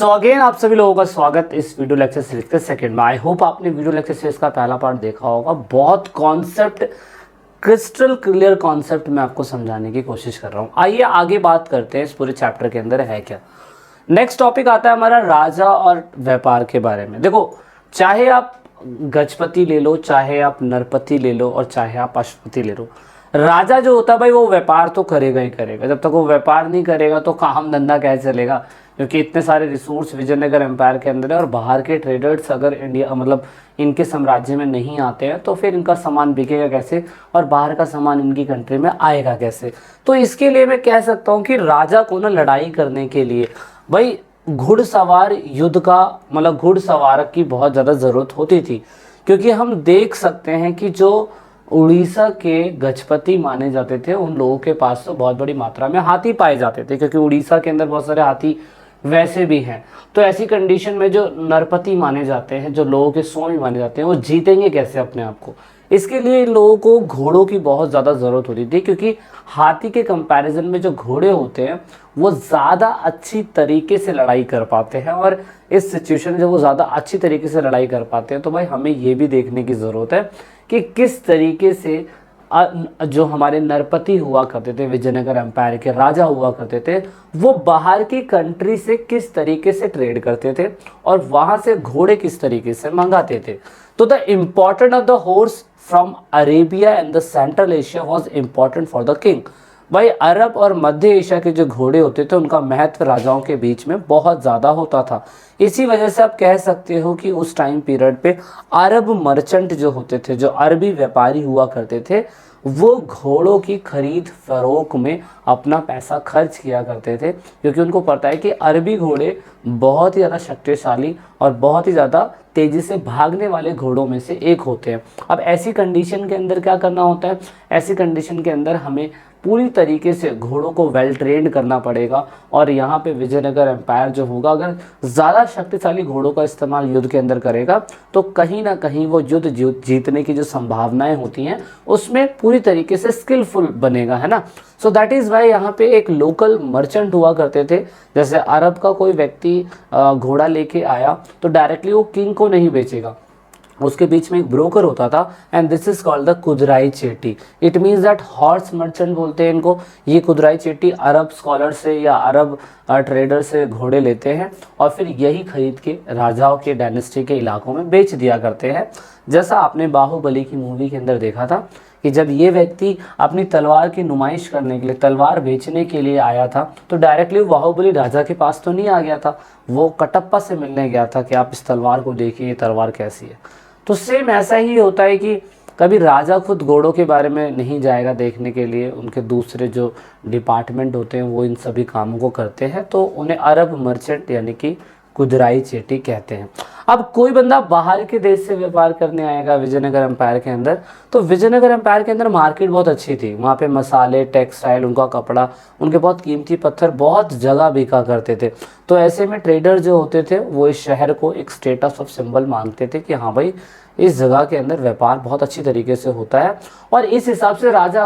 So again आप सभी लोगों का स्वागत इस वीडियो लेक्चर सीरीज के सेकंड में। आई होप आपने वीडियो लेक्चर सीरीज का पहला पार्ट देखा होगा। बहुत कॉन्सेप्ट, क्रिस्टल क्लियर कॉन्सेप्ट मैं आपको समझाने की कोशिश कर रहा हूँ। आइए आगे बात करते हैं इस पूरे चैप्टर के अंदर है क्या। नेक्स्ट टॉपिक आता है हमारा राजा और व्यापार के बारे में। देखो, चाहे आप गजपति ले लो, चाहे आप नरपति ले लो और चाहे आप अश्वपति ले लो, राजा जो होता है भाई वो व्यापार तो करेगा ही करेगा। जब तक वो व्यापार नहीं करेगा तो काम धंधा कैसे चलेगा, क्योंकि इतने सारे रिसोर्स विजयनगर एम्पायर के अंदर है और बाहर के ट्रेडर्स अगर इंडिया मतलब इनके साम्राज्य में नहीं आते हैं तो फिर इनका सामान बिकेगा कैसे और बाहर का सामान इनकी कंट्री में आएगा कैसे। तो इसके लिए मैं कह सकता हूँ कि राजा को ना लड़ाई करने के लिए भाई घुड़सवार युद्ध का मतलब घुड़सवार की बहुत ज़्यादा ज़रूरत होती थी, क्योंकि हम देख सकते हैं कि जो उड़ीसा के गजपति माने जाते थे उन लोगों के पास तो बहुत बड़ी मात्रा में हाथी पाए जाते थे, क्योंकि उड़ीसा के अंदर बहुत सारे हाथी वैसे भी हैं। तो ऐसी कंडीशन में जो नरपति माने जाते हैं, जो लोगों के स्वामी माने जाते हैं, वो जीतेंगे कैसे अपने आप को। इसके लिए इन लोगों को घोड़ों की बहुत ज़्यादा ज़रूरत होती थी, क्योंकि हाथी के कंपैरिजन में जो घोड़े होते हैं वो ज़्यादा अच्छी तरीके से लड़ाई कर पाते हैं। और इस सिचुएशन में जब वो ज़्यादा अच्छी तरीके से लड़ाई कर पाते हैं तो भाई हमें ये भी देखने की ज़रूरत है कि किस तरीके से जो हमारे नरपति हुआ करते थे, विजयनगर एम्पायर के राजा हुआ करते थे, वो बाहर की कंट्री से किस तरीके से ट्रेड करते थे और वहाँ से घोड़े किस तरीके से मंगाते थे। तो the important of the horse from Arabia and the central Asia was important for the king. भाई अरब और मध्य एशिया के जो घोड़े होते थे उनका महत्व राजाओं के बीच में बहुत ज़्यादा होता था। इसी वजह से आप कह सकते हो कि उस टाइम पीरियड पे अरब मर्चेंट जो होते थे, जो अरबी व्यापारी हुआ करते थे, वो घोड़ों की खरीद फरोख में अपना पैसा खर्च किया करते थे, क्योंकि उनको पता है कि अरबी घोड़े बहुत ही ज़्यादा शक्तिशाली और बहुत ही ज़्यादा तेज़ी से भागने वाले घोड़ों में से एक होते हैं। अब ऐसी कंडीशन के अंदर क्या करना होता है, ऐसी कंडीशन के अंदर हमें पूरी तरीके से घोड़ों को वेल ट्रेंड करना पड़ेगा। और यहाँ पे विजयनगर एम्पायर जो होगा अगर ज़्यादा शक्तिशाली घोड़ों का इस्तेमाल युद्ध के अंदर करेगा तो कहीं ना कहीं वो युद्ध जीतने की जो संभावनाएं होती हैं उसमें पूरी तरीके से स्किलफुल बनेगा, है ना। सो दैट इज़ वाई यहाँ पे एक लोकल मर्चेंट हुआ करते थे। जैसे अरब का कोई व्यक्ति घोड़ा लेके आया तो डायरेक्टली वो किंग को नहीं बेचेगा, उसके बीच में एक ब्रोकर होता था and this is called the Kudirai Chetti. It means that horse merchant बोलते हैं इनको। ये कुदराई चेटी अरब स्कॉलर से या अरब ट्रेडर से घोड़े लेते हैं और फिर यही खरीद के राजाओं के डायनेस्टी के इलाकों में बेच दिया करते हैं। जैसा आपने बाहुबली की मूवी के अंदर देखा था कि जब ये व्यक्ति अपनी तलवार की नुमाइश करने के लिए, तलवार बेचने के लिए आया था, तो डायरेक्टली बाहुबली राजा के पास तो नहीं आ गया था, वो कटप्पा से मिलने गया था कि आप इस तलवार को देखिए, ये तलवार कैसी है। तो सेम ऐसा ही होता है कि कभी राजा खुद घोड़ों के बारे में नहीं जाएगा देखने के लिए, उनके दूसरे जो डिपार्टमेंट होते हैं वो इन सभी कामों को करते हैं, तो उन्हें अरब मर्चेंट यानी कि कुदराई चेटी कहते हैं। अब कोई बंदा बाहर के देश से व्यापार करने आएगा विजयनगर एम्पायर के अंदर, तो विजयनगर एम्पायर के अंदर मार्केट बहुत अच्छी थी। वहाँ पे मसाले, टेक्सटाइल, उनका कपड़ा, उनके बहुत कीमती पत्थर बहुत जगह बिका करते थे। तो ऐसे में ट्रेडर जो होते थे वो इस शहर को एक स्टेटस ऑफ सिंबल मानते थे कि हाँ भाई इस जगह के अंदर व्यापार बहुत अच्छी तरीके से होता है। और इस हिसाब से राजा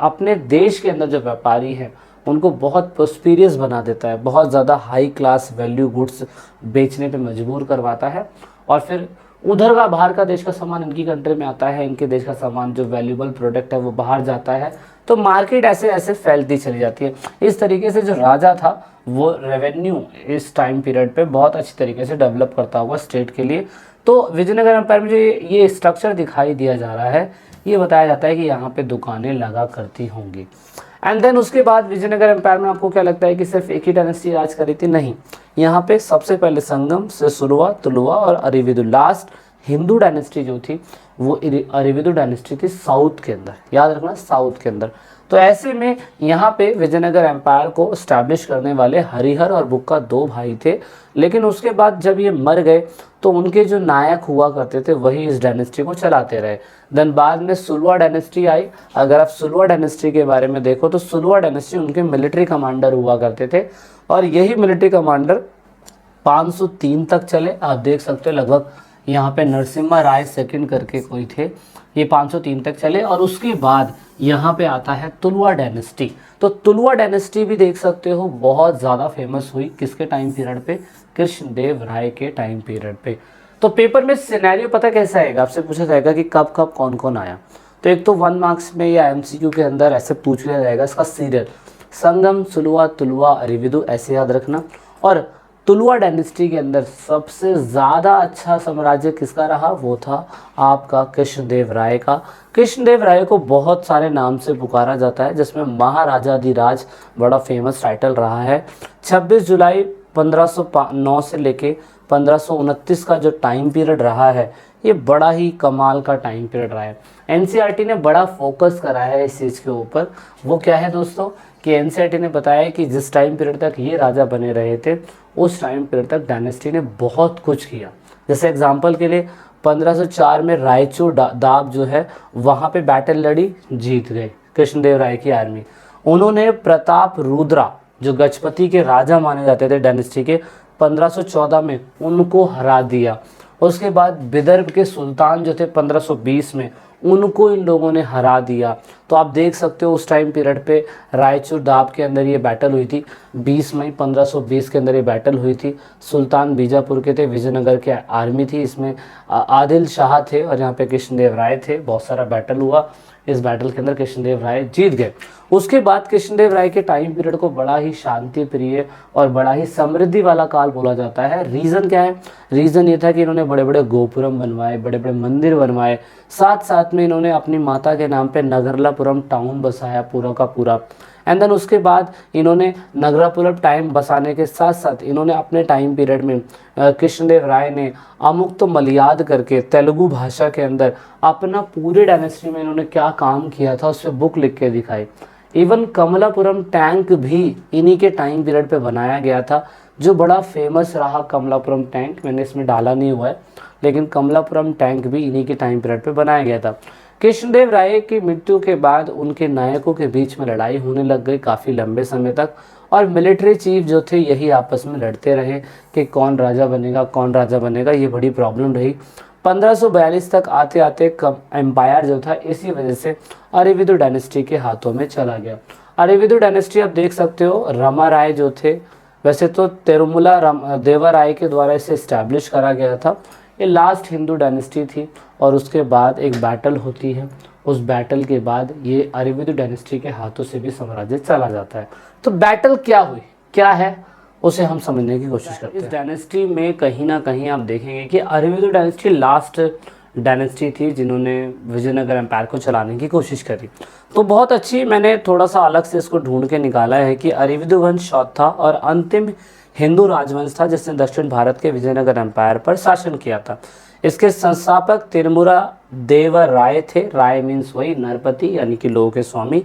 अपने देश के अंदर जो व्यापारी हैं उनको बहुत प्रोस्पीरियस बना देता है, बहुत ज़्यादा हाई क्लास वैल्यू गुड्स बेचने पे मजबूर करवाता है। और फिर उधर का बाहर का देश का सामान इनकी कंट्री में आता है, इनके देश का सामान जो वैल्यूबल प्रोडक्ट है वो बाहर जाता है, तो मार्केट ऐसे ऐसे फैलती चली जाती है। इस तरीके से जो राजा था वो रेवेन्यू इस टाइम पीरियड पे बहुत अच्छी तरीके से डेवलप करता हुआ स्टेट के लिए। तो विजयनगर एम्पायर में जो ये स्ट्रक्चर दिखाई दिया जा रहा है, ये बताया जाता है कि यहाँ पे दुकानें लगा करती होंगी। एंड देन उसके बाद विजयनगर एम्पायर में आपको क्या लगता है कि सिर्फ एक ही डायनेस्टी राज करी थी? नहीं, यहाँ पे सबसे पहले संगम से सुलवा, तुलवा और अरिविदु, लास्ट हिंदू डायनेस्टी जो थी वो अरिविदु डायनेस्टी थी साउथ के अंदर, याद रखना साउथ के अंदर। तो ऐसे में यहाँ पे विजयनगर एम्पायर को स्टैब्लिश करने वाले हरिहर और बुक्का दो भाई थे, लेकिन उसके बाद जब ये मर गए तो उनके जो नायक हुआ करते थे वही इस डायनेस्टी को चलाते रहे। देन बाद में सुलवा डायनेस्टी आई। अगर आप सुलवा डायनेस्टी के बारे में देखो तो सुलवा डायनेस्टी उनके मिलिट्री कमांडर हुआ करते थे और यही मिलिट्री कमांडर 503 तक चले। आप देख सकते हो लगभग यहाँ पे नरसिम्हा राय सेकंड करके कोई थे ये 503 तक चले। और उसके बाद यहाँ पे आता है तुलवा डायनेस्टी। तो तुलवा डायनेस्टी भी देख सकते हो बहुत ज़्यादा फेमस हुई किसके टाइम पीरियड पे, कृष्णदेव राय के टाइम पीरियड पे। तो पेपर में सिनेरियो पता कैसा आएगा, आपसे पूछा जाएगा कि कब कब कौन कौन आया। तो एक तो 1 मार्क्स में या एमसीक्यू के अंदर ऐसे पूछ लिया जाएगा इसका सीरियल, संगम, सुलवा, तुलवा, अरिविदु, ऐसे याद रखना। और तुलवा डायनेस्टी के अंदर सबसे ज़्यादा अच्छा साम्राज्य किसका रहा, वो था आपका कृष्णदेव राय का। कृष्णदेव राय को बहुत सारे नाम से पुकारा जाता है, जिसमें महाराजाधिराज बड़ा फेमस टाइटल रहा है। 26 जुलाई 1509 से लेके 1529 का जो टाइम पीरियड रहा है, ये बड़ा ही कमाल का टाइम पीरियड रहा है। एनसीईआरटी ने बड़ा फोकस करा है इस चीज़ के ऊपर। वो क्या है दोस्तों कि एनसीईआरटी ने बताया कि जिस टाइम पीरियड तक ये राजा बने रहे थे, उस टाइम पीरियड तक डायनेस्टी ने बहुत कुछ किया। जैसे एग्जांपल के लिए 1504 में रायचूर दाब जो है वहाँ पे बैटल लड़ी, जीत गए कृष्णदेव राय की आर्मी। उन्होंने प्रताप रुद्रा जो गजपति के राजा माने जाते थे डायनेस्टी के, 1514 में उनको हरा दिया। उसके बाद विदर्भ के सुल्तान जो थे 1520 में, उनको इन लोगों ने हरा दिया। तो आप देख सकते हो उस टाइम पीरियड पे रायचूर दाब के अंदर ये बैटल हुई थी। 20 मई 1520 के अंदर ये बैटल हुई थी। सुल्तान बीजापुर के थे, विजयनगर के आर्मी थी, इसमें आदिल शाह थे और यहाँ पे कृष्णदेव राय थे। बहुत सारा बैटल हुआ, इस बैटल के अंदर कृष्णदेव राय जीत गए। उसके बाद कृष्णदेव राय के टाइम पीरियड को बड़ा ही शांति प्रिय और बड़ा ही समृद्धि वाला काल बोला जाता है। रीज़न क्या है, रीज़न ये था कि इन्होंने बड़े बड़े गोपुरम बनवाए, बड़े बड़े मंदिर बनवाए, साथ साथ में इन्होंने अपनी माता के नाम पे नगरलापुरम टाउन बसाया पूरा का पूरा। एंड देन उसके बाद इन्होंने नगरापुरम टाइम बसाने के साथ साथ इन्होंने अपने टाइम पीरियड में कृष्णदेव राय ने अमुक्त मलयाद करके तेलुगु भाषा के अंदर अपना पूरे डायनेस्टी में इन्होंने क्या काम किया था उस पर बुक लिख के दिखाई। इवन कमलापुरम टैंक भी इन्हीं के टाइम पीरियड पे बनाया गया था, जो बड़ा फेमस रहा। कमलापुरम टैंक मैंने इसमें डाला नहीं हुआ है, लेकिन कमलापुरम टैंक भी इन्हीं के टाइम पीरियड पे बनाया गया था। कृष्णदेव राय की मृत्यु के बाद उनके नायकों के बीच में लड़ाई होने लग गई काफ़ी लंबे समय तक, और मिलिट्री चीफ जो थे यही आपस में लड़ते रहे कि कौन राजा बनेगा कौन राजा बनेगा। ये बड़ी प्रॉब्लम रही। 1542 तक आते आते एम्पायर जो था इसी वजह से अरिविदु डायनेस्टी के हाथों में चला गया। अरिविदु डायनेस्टी आप देख सकते हो, रमा राय जो थे, वैसे तो तिरुमला देवा राय के द्वारा इसे इस्टेब्लिश करा गया था। ये लास्ट हिंदू डायनेस्टी थी और उसके बाद एक बैटल होती है, उस बैटल के बाद ये अरिविदु डायनेस्टी के हाथों से भी साम्राज्य चला जाता है। तो बैटल क्या हुई, क्या है, उसे हम समझने की कोशिश करते हैं। इस डायनेस्टी में कहीं ना कहीं आप देखेंगे कि अरिविदु डायनेस्टी लास्ट डायनेस्टी थी जिन्होंने विजयनगर एम्पायर को चलाने की कोशिश करी। तो बहुत अच्छी, मैंने थोड़ा सा अलग से इसको ढूंढ के निकाला है कि अरिविदु वंश चौथा और अंतिम हिंदू राजवंश था जिसने दक्षिण भारत के विजयनगर एम्पायर पर शासन किया था। इसके संस्थापक तिरुमुरा देवा राय थे। राय मीन्स वही नरपति यानी कि लोगों के स्वामी,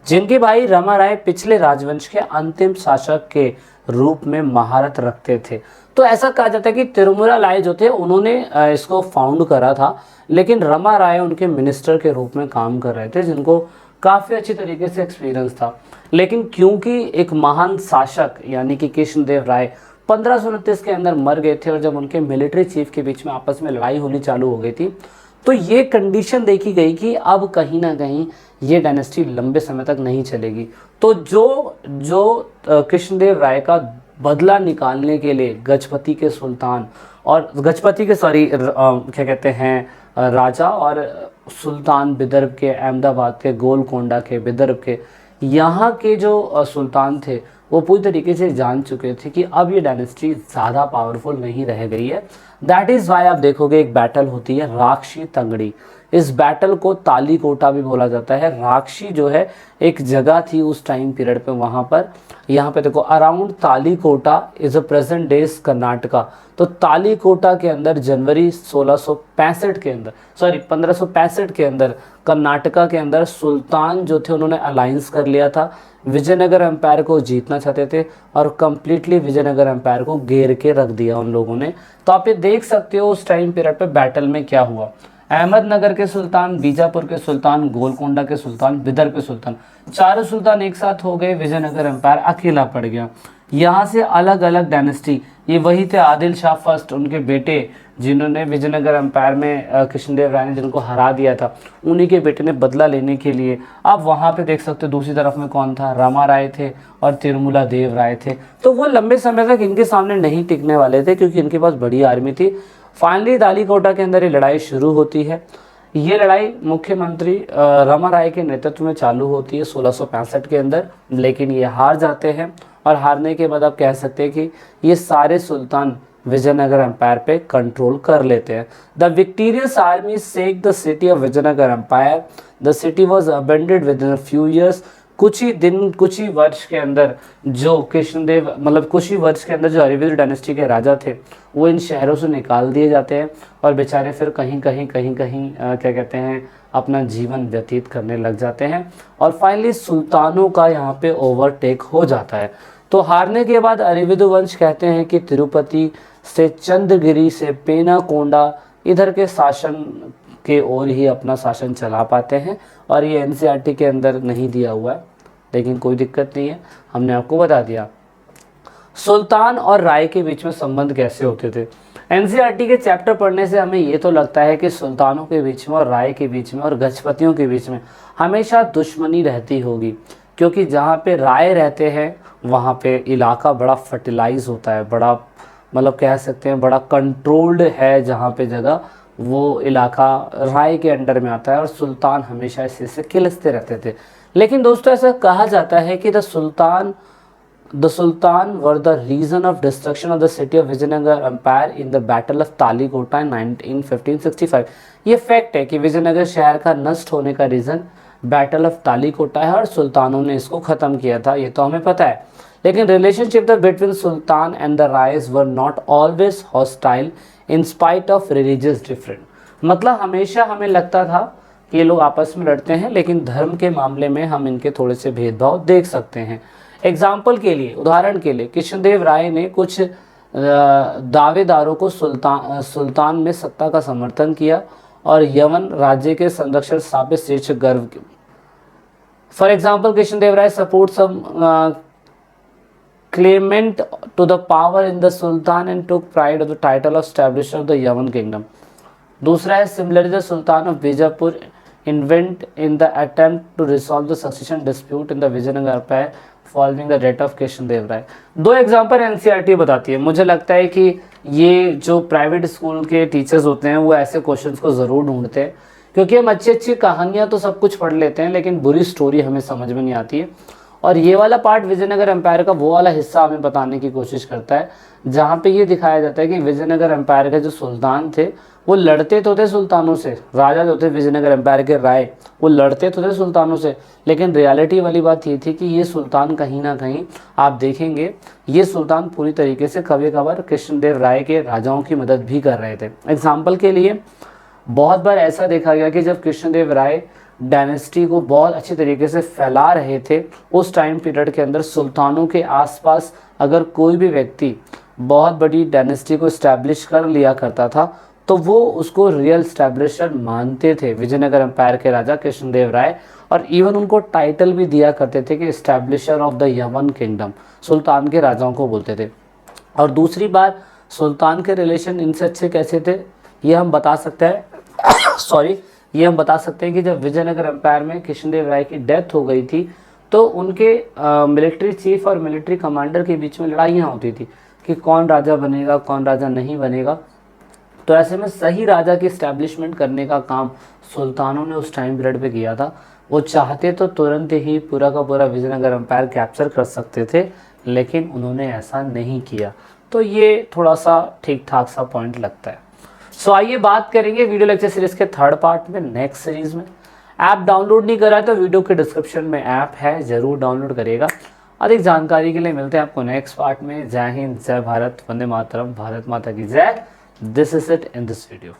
जिनके भाई रमा राय पिछले राजवंश के अंतिम शासक के रूप में महारत रखते थे। तो ऐसा कहा जाता है कि तिरुमुरा राय जो थे उन्होंने इसको फाउंड करा था, लेकिन रमा राय उनके मिनिस्टर के रूप में काम कर रहे थे, जिनको काफ़ी अच्छी तरीके से एक्सपीरियंस था। लेकिन क्योंकि एक महान शासक यानी कि कृष्णदेव राय 1529 के अंदर मर गए थे और जब उनके मिलिट्री चीफ के बीच में आपस में लड़ाई होनी चालू हो गई थी, तो ये कंडीशन देखी गई कि अब कहीं ना कहीं ये डायनेस्टी लंबे समय तक नहीं चलेगी। तो जो कृष्णदेव राय का बदला निकालने के लिए गजपति के सुल्तान और गजपति के क्या कहते हैं राजा और सुल्तान विदर्भ के, अहमदाबाद के, गोलकोंडा के, विदर्भ के, यहाँ के जो सुल्तान थे वो पूरी तरीके से जान चुके थे कि अब ये डायनेस्टी ज़्यादा पावरफुल नहीं रह गई है। दैट इज़ वाई आप देखोगे एक बैटल होती है राक्षी तंगड़ी। इस बैटल को तालीकोटा भी बोला जाता है। राक्षी जो है एक जगह थी उस टाइम पीरियड पे, वहाँ पर यहाँ पे देखो around Talikota is a present days Karnataka. तो तालीकोटा के अंदर जनवरी 1565 के अंदर कर्नाटका के अंदर सुल्तान जो थे उन्होंने अलायंस कर लिया था, विजयनगर एम्पायर को जीतना चाहते थे और कंप्लीटली विजयनगर एम्पायर को घेर के रख दिया उन लोगों ने। तो आप ये देख सकते हो उस टाइम पीरियड पे बैटल में क्या हुआ। अहमदनगर के सुल्तान, बीजापुर के सुल्तान, गोलकोंडा के सुल्तान, विदर्भ के सुल्तान, चारों सुल्तान एक साथ हो गए, विजयनगर एम्पायर अकेला पड़ गया। यहाँ से अलग अलग डायनेस्टी, ये वही थे आदिल शाह फर्स्ट, उनके बेटे जिन्होंने विजयनगर एम्पायर में कृष्णदेव राय ने जिनको हरा दिया था, उन्हीं के बेटे ने बदला लेने के लिए, आप वहाँ पे देख सकते हो दूसरी तरफ में कौन था, रामा राय थे और तिरुमला देव राय थे। तो वो लंबे समय तक इनके सामने नहीं टिकने वाले थे क्योंकि इनके पास बड़ी आर्मी थी। फाइनली तालीकोटा के अंदर ये लड़ाई शुरू होती है। ये लड़ाई मुख्यमंत्री रामा राय के नेतृत्व में चालू होती है 1665 के अंदर, लेकिन ये हार जाते हैं और हारने के बाद आप कह सकते हैं कि ये सारे सुल्तान विजयनगर एम्पायर पे कंट्रोल कर लेते हैं। The victorious army sack the city of Vijayanagar empire. The city was abandoned within few years. कुछ ही दिन, कुछ ही वर्ष के अंदर जो कृष्णदेव मतलब कुछ ही वर्ष के अंदर जो अरविंद डायनेस्टी के राजा थे वो इन शहरों से निकाल दिए जाते हैं और बेचारे फिर कहीं कहीं क्या कहते हैं अपना जीवन व्यतीत करने लग जाते हैं और फाइनली सुल्तानों का यहाँ पे ओवरटेक हो जाता है। तो हारने के बाद अरविंद वंश कहते हैं कि तिरुपति से चंद्रगिरी से पेनाकोंडा इधर के शासन के ओर ही अपना शासन चला पाते हैं और ये एनसीईआरटी के अंदर नहीं दिया हुआ है, लेकिन कोई दिक्कत नहीं है, हमने आपको बता दिया। सुल्तान और राय के बीच में संबंध कैसे होते थे? एनसीईआरटी के चैप्टर पढ़ने से हमें ये तो लगता है कि सुल्तानों के बीच में और राय के बीच में और गजपतियों के बीच में हमेशा दुश्मनी रहती होगी, क्योंकि जहाँ पे राय रहते हैं वहाँ पे इलाका बड़ा फर्टिलाइज होता है, बड़ा मतलब कह सकते हैं बड़ा कंट्रोल्ड है, जहाँ पे जगह वो इलाका राय के अंडर में आता है और सुल्तान हमेशा इसी से खिलसते रहते थे। लेकिन दोस्तों ऐसा कहा जाता है कि the sultan were the reason of destruction of the city of Vijayanagar empire in the battle of Talikota in 1565। ये फैक्ट है कि विजयनगर शहर का नष्ट होने का रीज़न बैटल ऑफ तालीकोटा है और सुल्तानों ने इसको ख़त्म किया था, ये तो हमें पता है। लेकिन relationship between sultan and the Rayas were not always hostile in spite of religious different. मतलब हमेशा हमें लगता था कि ये लोग आपस में लड़ते हैं, लेकिन धर्म के मामले में हम इनके थोड़े से भेदभाव देख सकते हैं। एग्जाम्पल के लिए, उदाहरण के लिए, कृष्णदेव राय ने कुछ दावेदारों को सुल्तान में सत्ता का समर्थन किया और यवन राज्य के संरक्षण स्थापित शीर्ष गर्व। For example, Krishnadeva Raya support some claimant to the power in the Sultan and took pride of the title of establisher of the Yavan kingdom. दूसरा है similarly the Sultan of Bijapur invent in the attempt to resolve the succession dispute in the Vijayanagar empire following the death of Krishnadeva राय। दो example NCERT बताती है। मुझे लगता है कि ये जो प्राइवेट स्कूल के टीचर्स होते हैं वो ऐसे क्वेश्चंस को ज़रूर ढूंढते हैं, क्योंकि हम अच्छी अच्छी कहानियाँ तो सब कुछ पढ़ लेते हैं लेकिन बुरी स्टोरी हमें समझ में नहीं आती है। और ये वाला पार्ट विजयनगर एम्पायर का वो वाला हिस्सा हमें बताने की कोशिश करता है जहाँ पे ये दिखाया जाता है कि विजयनगर एम्पायर के जो सुल्तान थे वो लड़ते तो थे सुल्तानों से, राजा जो थे विजयनगर एम्पायर के राय वो लड़ते तो थे सुल्तानों से, लेकिन रियलिटी वाली बात ये थी कि ये सुल्तान कहीं ना कहीं आप देखेंगे ये सुल्तान पूरी तरीके से कभी कभार कृष्णदेव राय के राजाओं की मदद भी कर रहे थे। एग्जाम्पल के लिए बहुत बार ऐसा देखा गया कि जब कृष्णदेव राय डायनेस्टी को बहुत अच्छी तरीके से फैला रहे थे, उस टाइम पीरियड के अंदर सुल्तानों के आसपास अगर कोई भी व्यक्ति बहुत बड़ी डायनेस्टी को इस्टेब्लिश कर लिया करता था तो वो उसको रियल इस्टेब्लिशर मानते थे, विजयनगर एम्पायर के राजा कृष्णदेव राय, और इवन उनको टाइटल भी दिया करते थे कि इस्टेब्लिशर ऑफ द यवन किंगडम, सुल्तान के राजाओं को बोलते थे। और दूसरी बात, सुल्तान के रिलेशन इनसे अच्छे कैसे थे ये हम बता सकते हैं ये हम बता सकते हैं कि जब विजयनगर एम्पायर में कृष्णदेव राय की डेथ हो गई थी तो उनके मिलिट्री चीफ और मिलिट्री कमांडर के बीच में लड़ाइयाँ होती थी कि कौन राजा बनेगा कौन राजा नहीं बनेगा। तो ऐसे में सही राजा की इस्टेब्लिशमेंट करने का काम सुल्तानों ने उस टाइम पीरियड पे किया था। वो चाहते तो तुरंत ही पूरा का पूरा विजयनगर एम्पायर कैप्चर कर सकते थे, लेकिन उन्होंने ऐसा नहीं किया। तो ये थोड़ा सा ठीक ठाक सा पॉइंट लगता है। सो आइए बात करेंगे वीडियो लेक्चर सीरीज के थर्ड पार्ट में, नेक्स्ट सीरीज में। ऐप डाउनलोड नहीं करा है तो वीडियो के डिस्क्रिप्शन में ऐप है, ज़रूर डाउनलोड करिएगा। अधिक जानकारी के लिए मिलते हैं आपको नेक्स्ट पार्ट में। जय हिंद, जय भारत, वंदे मातरम, भारत माता की जय। This is it in this video.